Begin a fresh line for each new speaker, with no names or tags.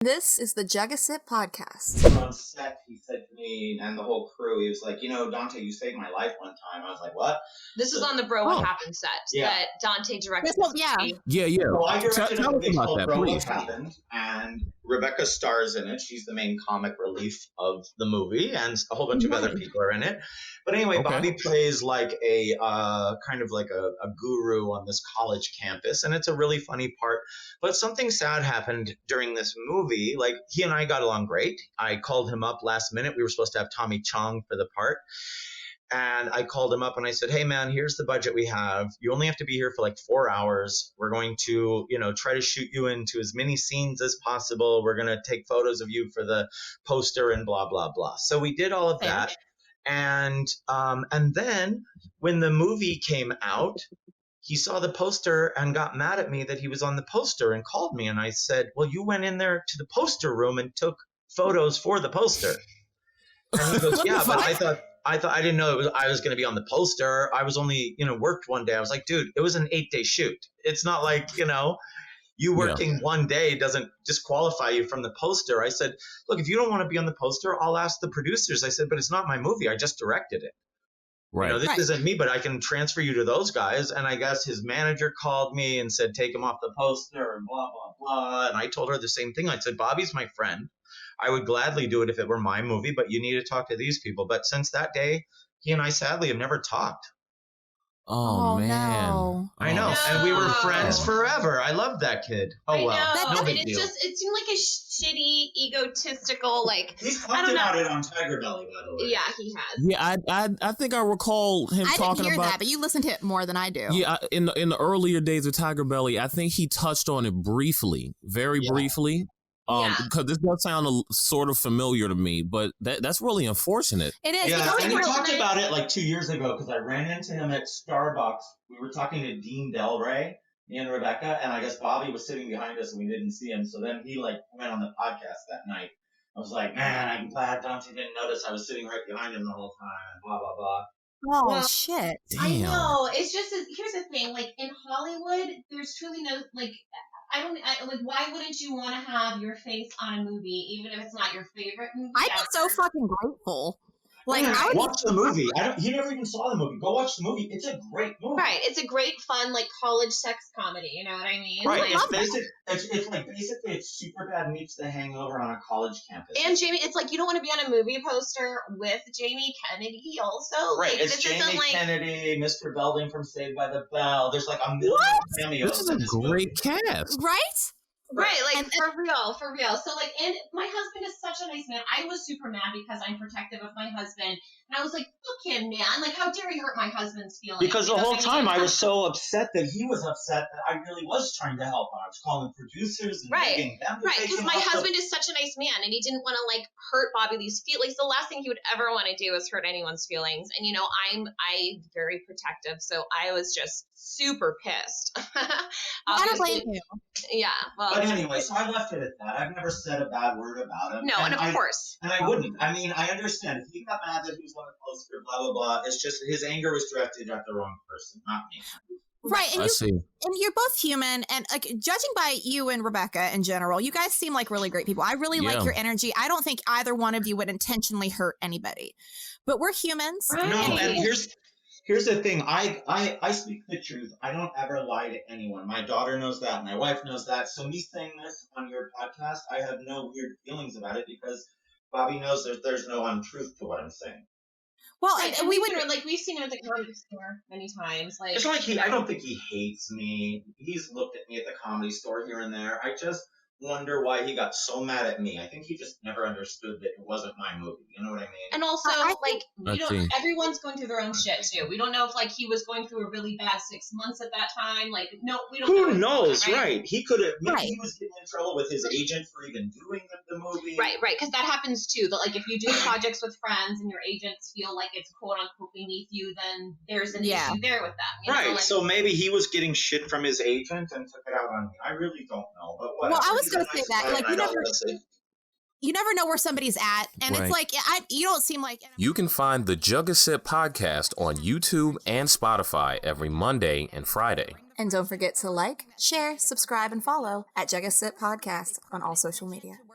This is the Jug O Sip podcast.
On set, he said to me and the whole crew, he was like, Dante, you saved my life one time. I was like, what?
This is on the Bro What Happened set that Dante directed.
Yeah.
So I directed
Tell
a
us
movie
about
called
that,
Bro What
please.
Happened, and Rebecca stars in it. She's the main comic relief of the movie, and a whole bunch of other people are in it. But anyway,
Okay.
Bobby plays like a kind of like a guru on this college campus, and it's a really funny part. But something sad happened during this movie. Like, he and I got along great. I called him up last minute. We were supposed to have Tommy Chong for the part. And I called him up and I said, hey, man, here's the budget we have. You only have to be here for like 4 hours. We're going to, try to shoot you into as many scenes as possible. We're going to take photos of you for the poster and blah, blah, blah. So we did all of that. And then when the movie came out, he saw the poster and got mad at me that he was on the poster and called me. And I said, well, you went in there to the poster room and took photos for the poster. And he goes, yeah, but I didn't know I was going to be on the poster. I was only, worked one day. I was like, dude, it was an 8-day shoot. It's not like, you working one day doesn't disqualify you from the poster. I said, look, if you don't want to be on the poster, I'll ask the producers. I said, but it's not my movie. I just directed it.
Right.
This isn't me, but I can transfer you to those guys. And I guess his manager called me and said, take him off the poster and blah, blah, blah. And I told her the same thing. I said, Bobby's my friend. I would gladly do it if it were my movie, but you need to talk to these people. But since that day, he and I sadly have never talked.
Oh man.
No.
I know.
No.
And we were friends forever. I loved that kid. Oh, well.
I know.
No
And
big
it
deal.
it seemed like a shitty, egotistical,
He's
I
talked
don't know.
about it on Tiger Belly, by the way.
Yeah, he has.
Yeah, I think I recall him
I
talking
didn't hear
about
that, but you listened to it more than I do.
Yeah, in the earlier days of Tiger Belly, I think he touched on it briefly, very briefly. Because this does sound sort of familiar to me, but that's really unfortunate.
It is.
Yeah,
Because
and we
we're-
talked about it like 2 years ago because I ran into him at Starbucks. We were talking to Dean Del Rey, me and Rebecca, and I guess Bobby was sitting behind us and we didn't see him. So then he went on the podcast that night. I was like, man, I'm glad Dante didn't notice I was sitting right behind him the whole time, blah, blah, blah.
Oh,
Well,
shit.
Damn.
I know. It's just, here's the thing. In Hollywood, there's truly no, why wouldn't you want to have your face on a movie, even if it's not your favorite movie?
I'd be so fucking grateful. I would
Watch the movie. He never even saw the movie. Go watch the movie. It's a great movie.
Right. It's a great, fun, college sex comedy. You know what I mean?
Right. It's Superbad meets The Hangover on a college campus.
And Jamie, it's you don't want to be on a movie poster with Jamie Kennedy also.
Right, it's
this
Jamie
isn't
Kennedy, Mr. Belding from Saved by the Bell. There's a million cameos.
This is
in
a
this
great
movie.
cast.
right?
Right,
And-
for real. So, and my husband is such a nice man. I was super mad because I'm protective of my husband. And I was like, fuck him, man. How dare you hurt my husband's feelings?
Because the
You know
whole
what
time
mean?
I was so upset that he was upset that I really was trying to help. I was calling producers and
Right.
begging them to
Right,
take
because
him
my
off the-
husband is such a nice man, and he didn't want to hurt Bobby Lee's feelings. The last thing he would ever want to do is hurt anyone's feelings. And I'm very protective, so I was just super pissed.
I don't blame you.
Yeah, well.
But anyway, so I left it at that. I've never said a bad word about him.
No, and of course.
And I wouldn't. I mean, I understand. If he got mad that he was on the poster, blah, blah, blah, it's just his anger was directed at the wrong person, not me.
Right,
I see.
and you're both human, and judging by you and Rebecca in general, you guys seem like really great people. I really like your energy. I don't think either one of you would intentionally hurt anybody, but we're humans.
Right.
No, and here's the thing. I speak the truth. I don't ever lie to anyone. My daughter knows that. My wife knows that. So me saying this on your podcast, I have no weird feelings about it because Bobby knows there's no untruth to what I'm saying.
Well,
Right,
and we would.
we've seen him at the comedy store many times.
It's not like I don't think he hates me. He's looked at me at the comedy store here and there. I just wonder why he got so mad at me. I think he just never understood that it wasn't my movie. You know what I mean?
And also,
I think-
everyone's going through their own shit too. We don't know if he was going through a really bad 6 months at that time. No, we don't know.
Who
what's
knows,
going on,
right? He could have. Maybe
Right.
he was getting in trouble with his agent for even doing the movie.
Right, because that happens too. That if you do projects with friends and your agents feel like it's quote unquote beneath you, then there's an issue there with that. You know?
Right, so maybe he was getting shit from his agent and took it out on me. I really don't know, but whatever.
Well, I was
He's a
gonna say
nice
that,
guy,
like,
and
you
I don't
never-
listen.
You never know where somebody's at, and
Right.
it's like you don't seem like.
You can find the Jug O Sip podcast on YouTube and Spotify every Monday and Friday.
And don't forget to like, share, subscribe, and follow at Jug O Sip Podcast on all social media.